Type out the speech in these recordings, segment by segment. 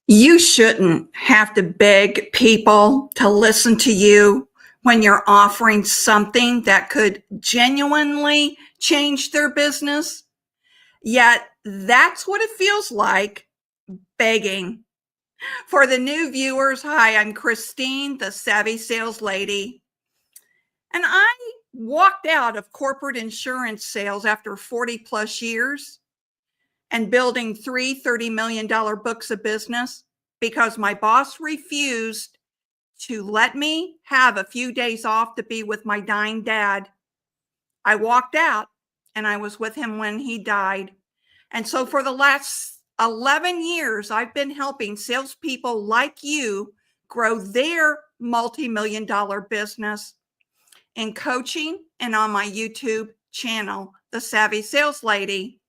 You shouldn't have to beg people to listen to you when you're offering something that could genuinely change their business. Yet that's what it feels like begging. For the new viewers, hi, I'm Christine, the Savvy Sales Lady. And I walked out of corporate insurance sales after 40 plus years and building three $30 million books of business because my boss refused to let me have a few days off to be with my dying dad. I walked out and I was with him when he died. And so for the last 11 years, I've been helping salespeople like you grow their multi-million dollar business in coaching and on my YouTube channel, The Savvy Sales Lady.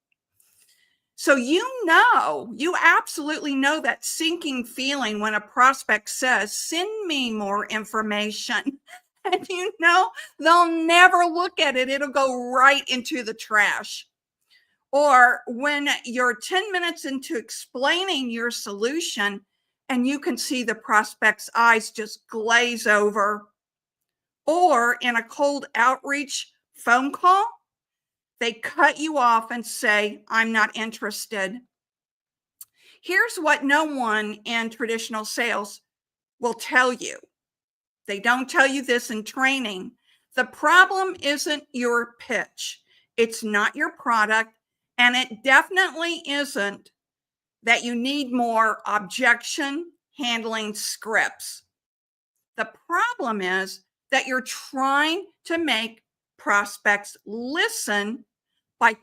So you absolutely know that sinking feeling when a prospect says, send me more information. And they'll never look at it. It'll go right into the trash. Or when you're 10 minutes into explaining your solution and you can see the prospect's eyes just glaze over. Or in a cold outreach phone call, they cut you off and say, I'm not interested. Here's what no one in traditional sales will tell you. They don't tell you this in training. The problem isn't your pitch. It's not your product. And it definitely isn't that you need more objection handling scripts. The problem is that you're trying to make prospects listen by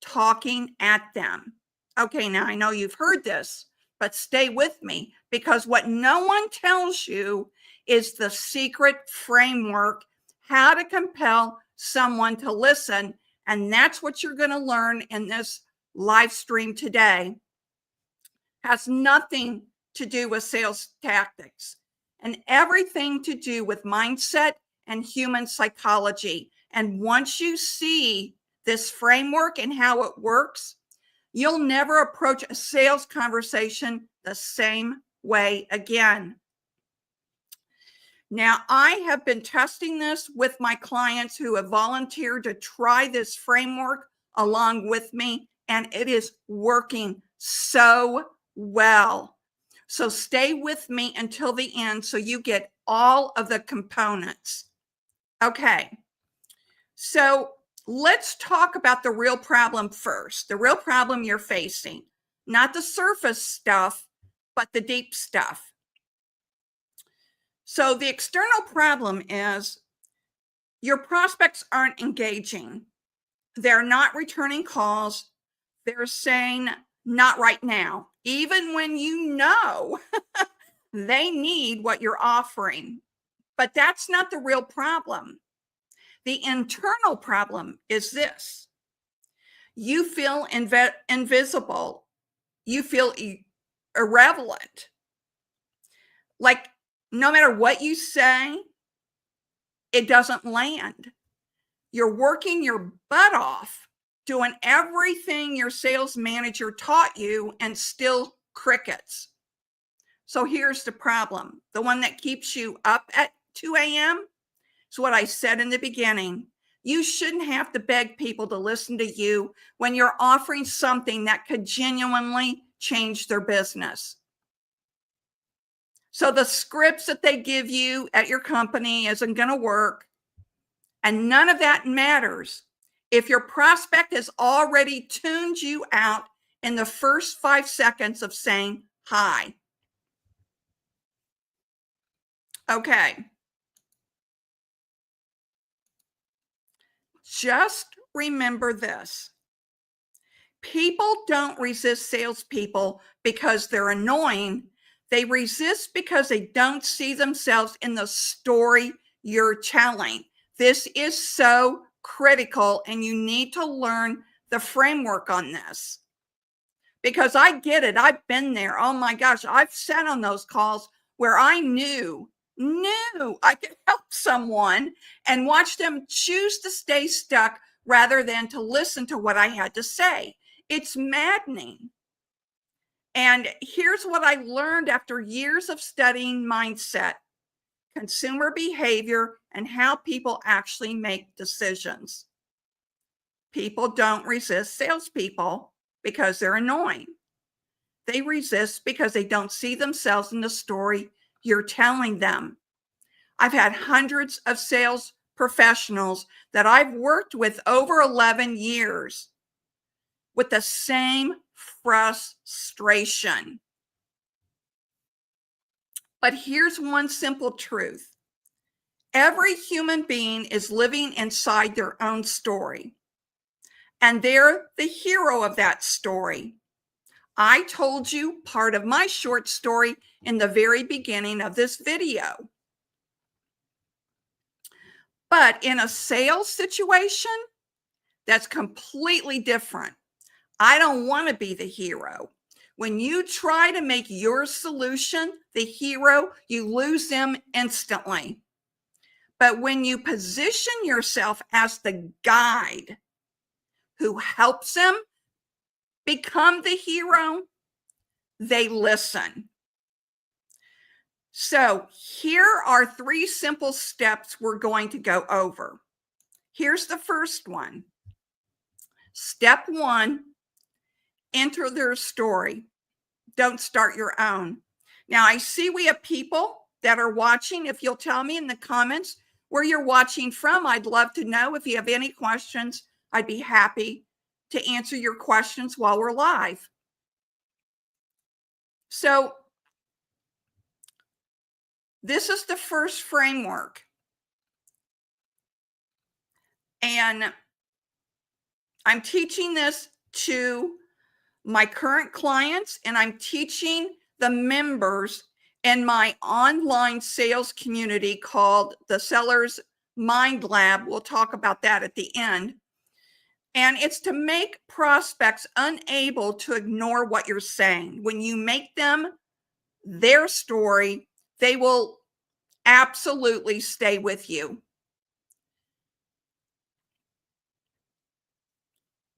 talking at them. Okay, now I know you've heard this, but stay with me because what no one tells you is the secret framework, how to compel someone to listen. And that's what you're going to learn in this live stream today. Has nothing to do with sales tactics and everything to do with mindset and human psychology. And once you see this framework and how it works, you'll never approach a sales conversation the same way again. Now, I have been testing this with my clients who have volunteered to try this framework along with me, and it is working so well. So stay with me until the end so you get all of the components. Okay, so let's talk about the real problem first, the real problem you're facing, not the surface stuff, but the deep stuff. So the external problem is your prospects aren't engaging. They're not returning calls. They're saying, not right now, even when you know they need what you're offering. But that's not the real problem. The internal problem is this. You feel invisible. You feel irrelevant. Like no matter what you say, it doesn't land. You're working your butt off, doing everything your sales manager taught you, and still crickets. So here's the problem. The one that keeps you up at 2 a.m. is what I said in the beginning. You shouldn't have to beg people to listen to you when you're offering something that could genuinely change their business. So the scripts that they give you at your company isn't going to work. And none of that matters if your prospect has already tuned you out in the first 5 seconds of saying hi. Okay. Just remember this. People don't resist salespeople because they're annoying. They resist because they don't see themselves in the story you're telling. This is so critical, and you need to learn the framework on this. Because I get it. I've been there. Oh my gosh. I've sat on those calls where I knew I could help someone and watch them choose to stay stuck rather than to listen to what I had to say. It's maddening. And here's what I learned after years of studying mindset, consumer behavior, and how people actually make decisions. People don't resist salespeople because they're annoying. They resist because they don't see themselves in the story you're telling them. I've had hundreds of sales professionals that I've worked with over 11 years with the same frustration. But here's one simple truth. Every human being is living inside their own story, and they're the hero of that story. I told you part of my short story in the very beginning of this video. But in a sales situation, that's completely different. I don't want to be the hero. When you try to make your solution the hero, you lose them instantly. But when you position yourself as the guide who helps them become the hero, they listen. So here are 3 simple steps we're going to go over. Here's the first one. Step 1, enter their story. Don't start your own. Now, I see we have people that are watching. If you'll tell me in the comments where you're watching from, I'd love to know. If you have any questions, I'd be happy to answer your questions while we're live. So this is the first framework. And I'm teaching this to my current clients, and I'm teaching the members in my online sales community called the Sellers Mind Lab. We'll talk about that at the end. And it's to make prospects unable to ignore what you're saying. When you make them their story, they will absolutely stay with you.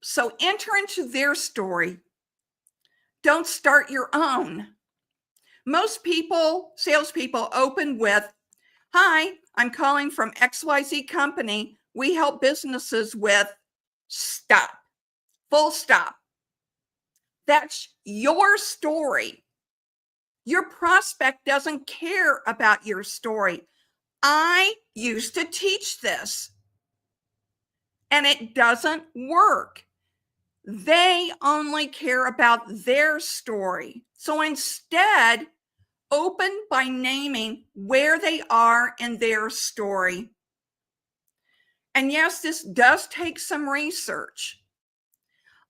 So enter into their story. Don't start your own. Most people, salespeople, open with, "Hi, I'm calling from XYZ company. We help businesses with," stop, full stop. That's your story. Your prospect doesn't care about your story. I used to teach this, and it doesn't work. They only care about their story. So instead, open by naming where they are in their story. And yes, this does take some research.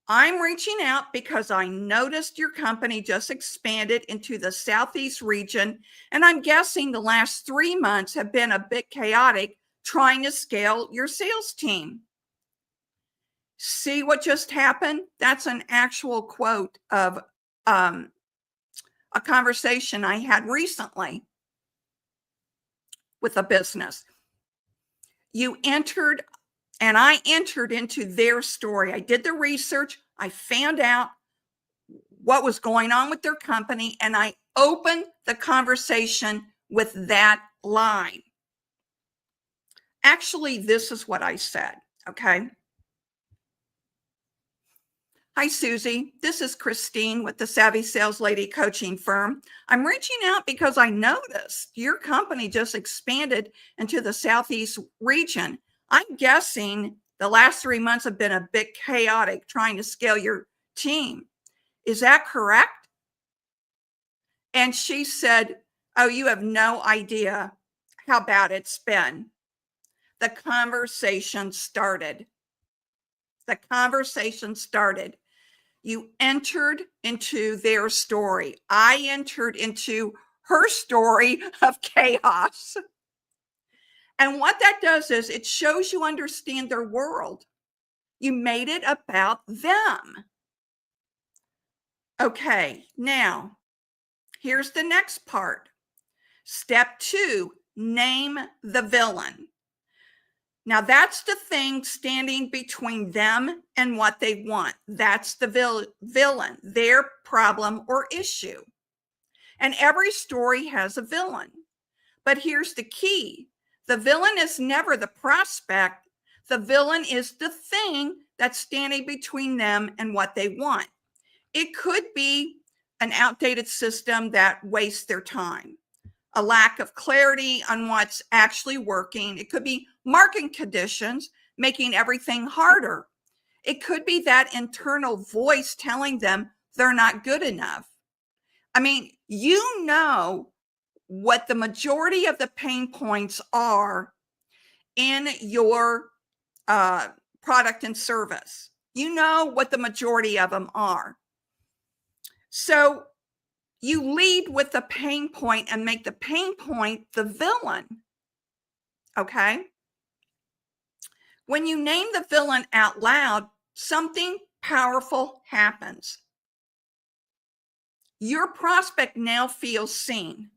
I'm reaching out because I noticed your company just expanded into the Southeast region, and I'm guessing the last 3 months have been a bit chaotic trying to scale your sales team. See what just happened? That's an actual quote of a conversation I had recently with a business. You entered, and I entered into their story. I did the research. I found out what was going on with their company, and I open the conversation with that line. Actually, this is what I said, okay? Hi, Susie. This is Christine with the Savvy Sales Lady Coaching Firm. I'm reaching out because I noticed your company just expanded into the Southeast region. I'm guessing the last 3 months have been a bit chaotic trying to scale your team. Is that correct? And she said, oh, you have no idea how bad it's been. The conversation started. The conversation started. You entered into their story. I entered into her story of chaos. And what that does is it shows you understand their world. You made it about them. Okay, now here's the next part. Step 2, name the villain. Now that's the thing standing between them and what they want. That's the villain, their problem or issue. And every story has a villain. But here's the key. The villain is never the prospect. The villain is the thing that's standing between them and what they want. It could be an outdated system that wastes their time, a lack of clarity on what's actually working. It could be market conditions making everything harder. It could be that internal voice telling them they're not good enough. I mean, you know what the majority of the pain points are in your product and service. You know what the majority of them are. So you lead with the pain point and make the pain point the villain. Okay? When you name the villain out loud, something powerful happens. Your prospect now feels seen,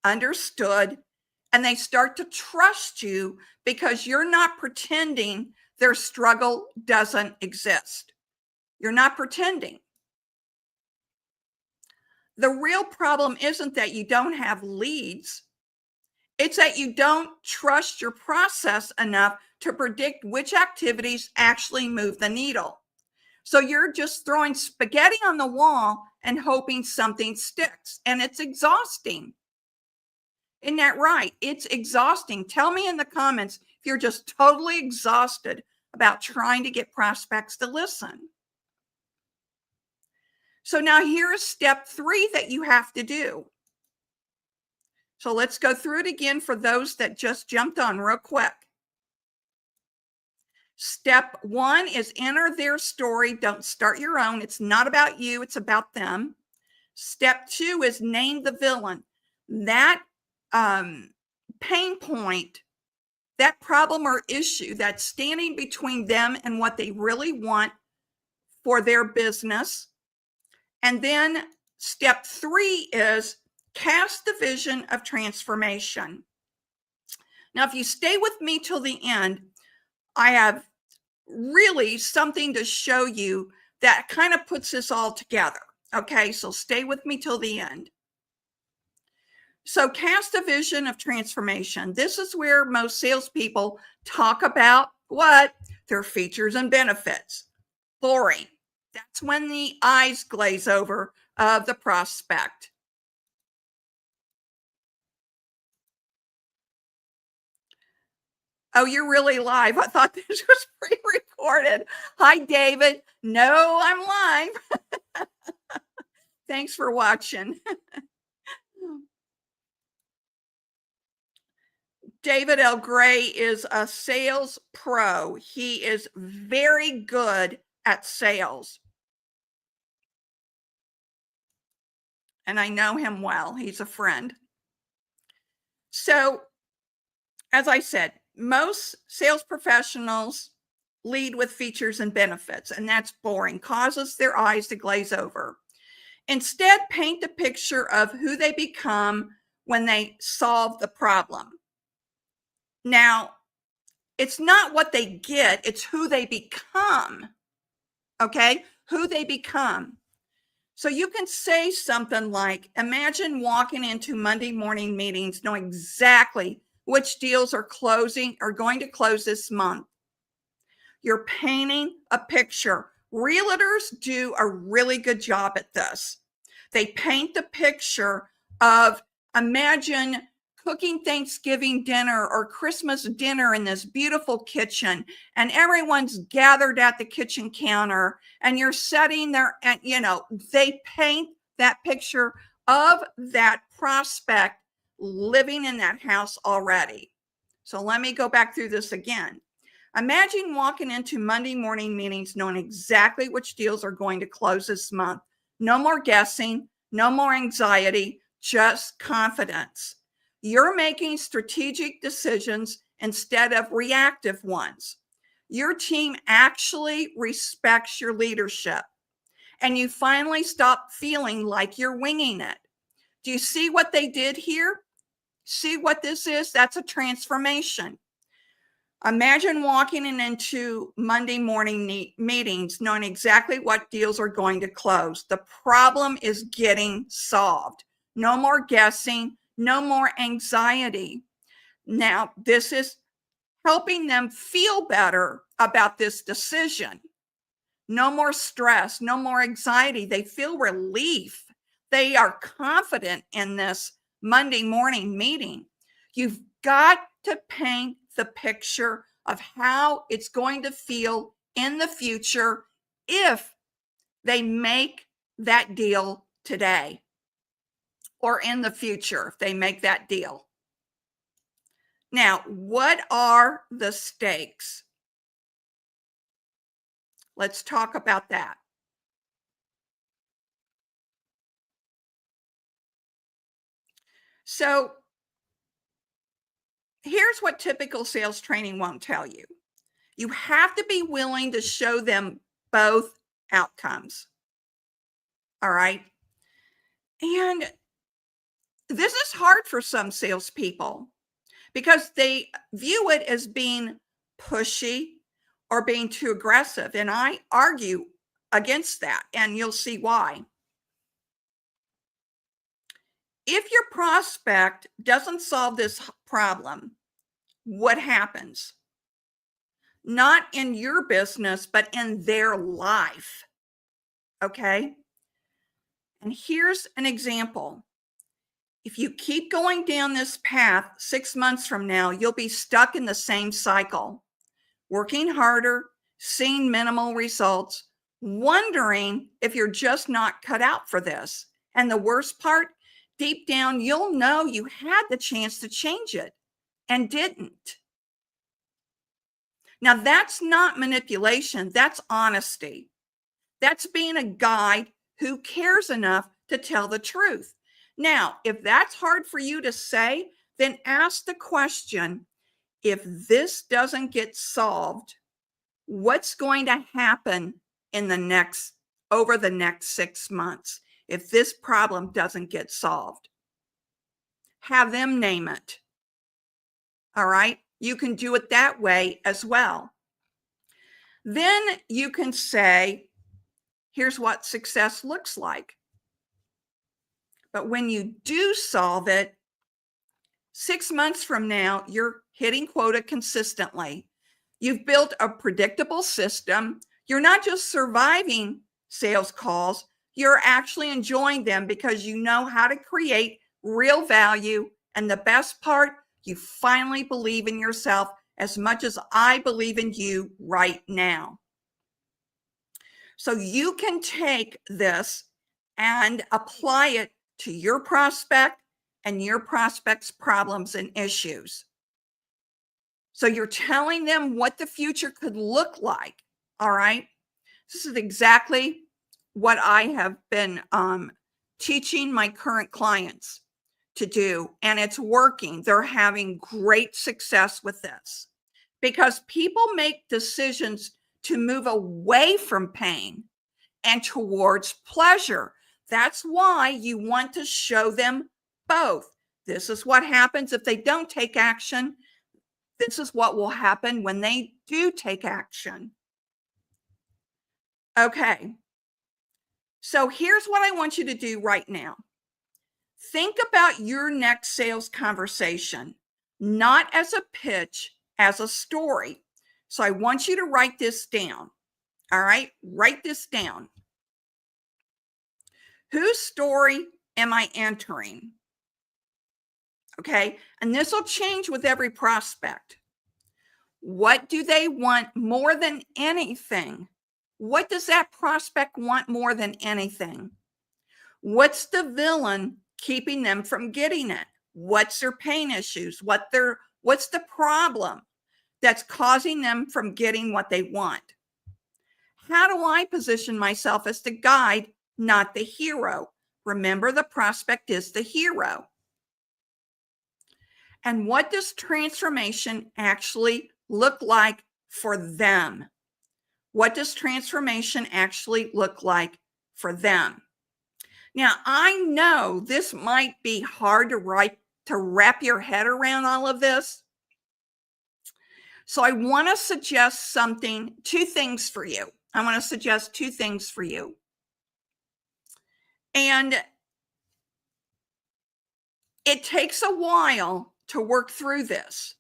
understood, and they start to trust you because you're not pretending their struggle doesn't exist. You're not pretending. The real problem isn't that you don't have leads. It's that you don't trust your process enough to predict which activities actually move the needle. So you're just throwing spaghetti on the wall and hoping something sticks. And it's exhausting. Isn't that right? It's exhausting. Tell me in the comments if you're just totally exhausted about trying to get prospects to listen. So now here's step 3 that you have to do. So let's go through it again for those that just jumped on real quick. Step 1 is enter their story. Don't start your own. It's not about you. It's about them. Step 2 is name the villain. That pain point, that problem or issue that's standing between them and what they really want for their business. And then step 3 is cast the vision of transformation. Now, if you stay with me till the end, I have really something to show you that kind of puts this all together. Okay, so stay with me till the end. So cast a vision of transformation. This is where most salespeople talk about what? Their features and benefits. Boring. That's when the eyes glaze over of the prospect. Oh, you're really live. I thought this was pre-recorded. Hi, David. No, I'm live. Thanks for watching. David L. Gray is a sales pro. He is very good at sales. And I know him well. He's a friend. So, as I said, most sales professionals lead with features and benefits, and that's boring, causes their eyes to glaze over. Instead, paint the picture of who they become when they solve the problem. Now, it's not what they get, it's who they become. Okay? Who they become. So you can say something like, imagine walking into Monday morning meetings knowing exactly which deals are going to close this month. You're painting a picture. Realtors do a really good job at this. They paint the picture of, imagine cooking Thanksgiving dinner or Christmas dinner in this beautiful kitchen, and everyone's gathered at the kitchen counter, and you're sitting there, and they paint that picture of that prospect living in that house already. So let me go back through this again. Imagine walking into Monday morning meetings knowing exactly which deals are going to close this month. No more guessing, no more anxiety, just confidence. You're making strategic decisions instead of reactive ones. Your team actually respects your leadership, and you finally stop feeling like you're winging it. Do you see what they did here? See what this is? That's a transformation. Imagine walking into Monday morning meetings knowing exactly what deals are going to close. The problem is getting solved. No more guessing, no more anxiety. Now, this is helping them feel better about this decision. No more stress, no more anxiety. They feel relief. They are confident in this Monday morning meeting. You've got to paint the picture of how it's going to feel in the future if they make that deal today, or in the future if they make that deal. Now, what are the stakes? Let's talk about that. So here's what typical sales training won't tell you. You have to be willing to show them both outcomes. All right. And this is hard for some salespeople because they view it as being pushy or being too aggressive. And I argue against that, and you'll see why. If your prospect doesn't solve this problem, what happens? Not in your business, but in their life. Okay. And here's an example. If you keep going down this path 6 months from now, you'll be stuck in the same cycle, working harder, seeing minimal results, wondering if you're just not cut out for this. And the worst part, deep down, you'll know you had the chance to change it and didn't. Now, that's not manipulation, that's honesty. That's being a guide who cares enough to tell the truth. Now, if that's hard for you to say, then ask the question, if this doesn't get solved, what's going to happen over the next 6 months if this problem doesn't get solved? Have them name it. All right? You can do it that way as well. Then you can say, here's what success looks like. But when you do solve it, 6 months from now, you're hitting quota consistently. You've built a predictable system. You're not just surviving sales calls, you're actually enjoying them because you know how to create real value. And the best part, you finally believe in yourself as much as I believe in you right now. So you can take this and apply it to your prospect and your prospect's problems and issues. So you're telling them what the future could look like. All right. This is exactly what I have been teaching my current clients to do, and it's working. They're having great success with this because people make decisions to move away from pain and towards pleasure. That's why you want to show them both. This is what happens if they don't take action. This is what will happen when they do take action. Okay. So here's what I want you to do right now. Think about your next sales conversation, not as a pitch, as a story. So I want you to write this down. All right, write this down. Whose story am I entering? Okay, and this will change with every prospect. What do they want more than anything? What does that prospect want more than anything? What's the villain keeping them from getting it? What's their pain issues? What's the problem that's causing them from getting what they want? How do I position myself as the guide, not the hero? Remember, the prospect is the hero. And what does transformation actually look like for them? What does transformation actually look like for them? Now, I know this might be hard to wrap your head around all of this. So I want to suggest two things for you. I want to suggest two things for you. And it takes a while to work through this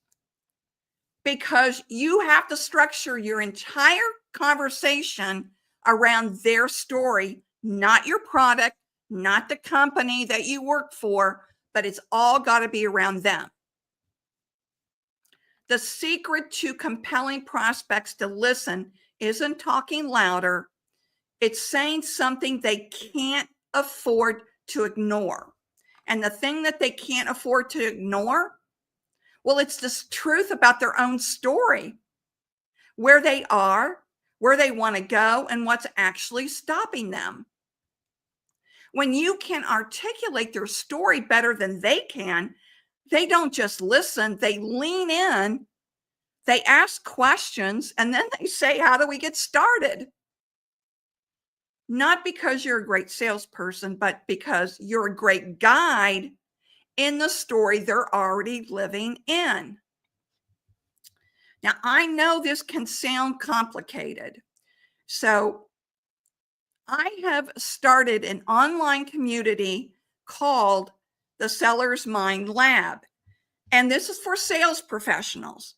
because you have to structure your entire conversation around their story, not your product, not the company that you work for, but it's all got to be around them. The secret to compelling prospects to listen isn't talking louder. It's saying something they can't afford to ignore. And the thing that they can't afford to ignore, well, it's this truth about their own story, where they are, where they want to go, and what's actually stopping them. When you can articulate their story better than they can, they don't just listen, they lean in, they ask questions, and then they say, how do we get started? Not because you're a great salesperson, but because you're a great guide in the story they're already living in. Now, I know this can sound complicated. So I have started an online community called the Seller's Mind Lab. And this is for sales professionals.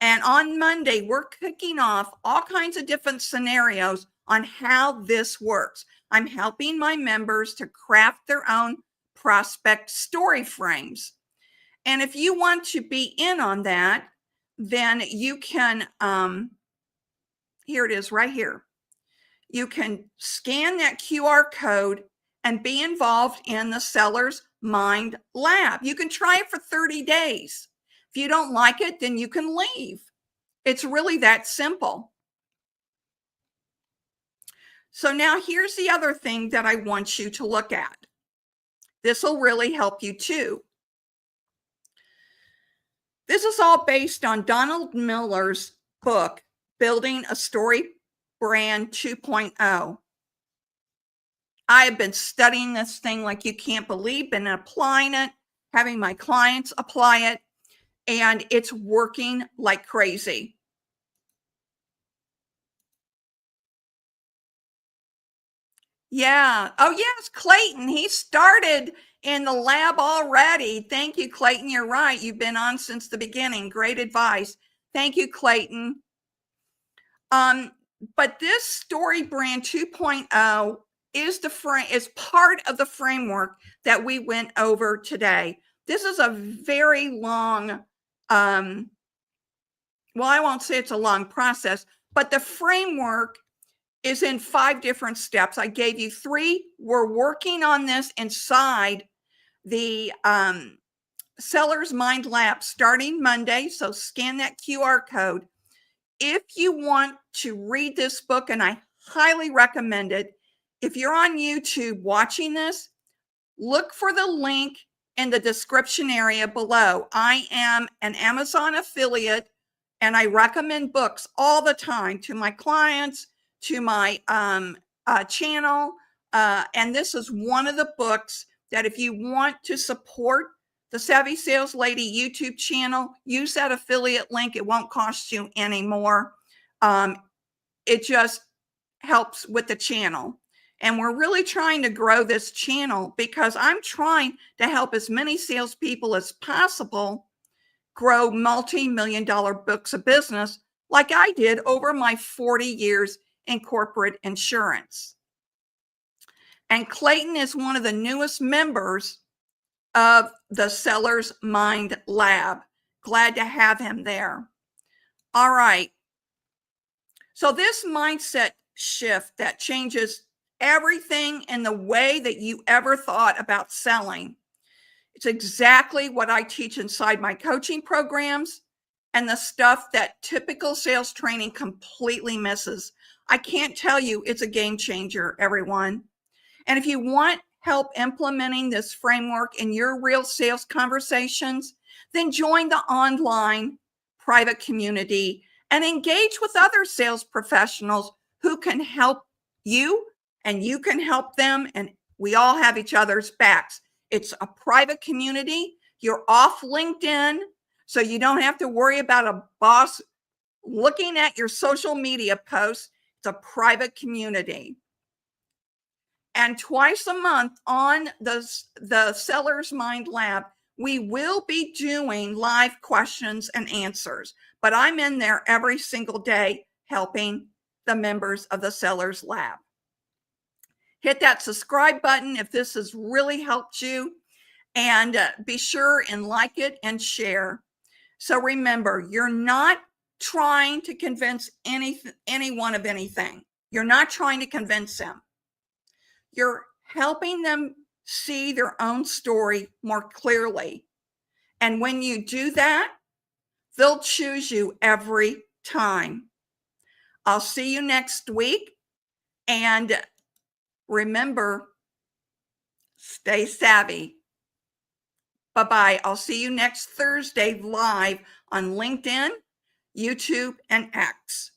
And on Monday, we're kicking off all kinds of different scenarios on how this works. I'm helping my members to craft their own prospect story frames. And if you want to be in on that, then you can, here it is right here. You can scan that QR code and be involved in the Seller's Mind Lab. You can try it for 30 days. If you don't like it, then you can leave. It's really that simple. So now here's the other thing that I want you to look at. This will really help you too. This is all based on Donald Miller's book, Building a Story Brand 2.0. I have been studying this thing like you can't believe, been applying it, having my clients apply it, and it's working like crazy. Yeah. Oh, yes, Clayton. He started in the lab already. Thank you, Clayton. You're right. You've been on since the beginning. Great advice. Thank you, Clayton. But this Story Brand 2.0 is part of the framework that we went over today. This is a very long, well, I won't say it's a long process, but the framework is in 5 different steps. I gave you 3. We're working on this inside the Seller's Mind Lab starting Monday. So scan that QR code. If you want to read this book, and I highly recommend it, if you're on YouTube watching this, look for the link in the description area below. I am an Amazon affiliate, and I recommend books all the time to my clients, to my channel. And this is one of the books that if you want to support the Savvy Sales Lady YouTube channel, use that affiliate link. It won't cost you any more. It just helps with the channel. And we're really trying to grow this channel because I'm trying to help as many salespeople as possible grow multi-million dollar books of business like I did over my 40 years in corporate insurance. And Clayton is one of the newest members of the Seller's Mind Lab. Glad to have him there. All right. So this mindset shift that changes everything in the way that you ever thought about selling. It's exactly what I teach inside my coaching programs and the stuff that typical sales training completely misses. I can't tell you it's a game changer, everyone. And if you want help implementing this framework in your real sales conversations, then join the online private community and engage with other sales professionals who can help you and you can help them, and we all have each other's backs. It's a private community. You're off LinkedIn, so you don't have to worry about a boss looking at your social media posts. It's a private community. And twice a month on the Seller's Mind Lab, we will be doing live questions and answers. But I'm in there every single day helping the members of the Seller's Lab. Hit that subscribe button if this has really helped you. And be sure and like it and share. So remember, you're not trying to convince anyone of anything. You're not trying to convince them. You're helping them see their own story more clearly. And when you do that, they'll choose you every time. I'll see you next week. And remember, stay savvy. Bye-bye. I'll see you next Thursday live on LinkedIn, YouTube, and X.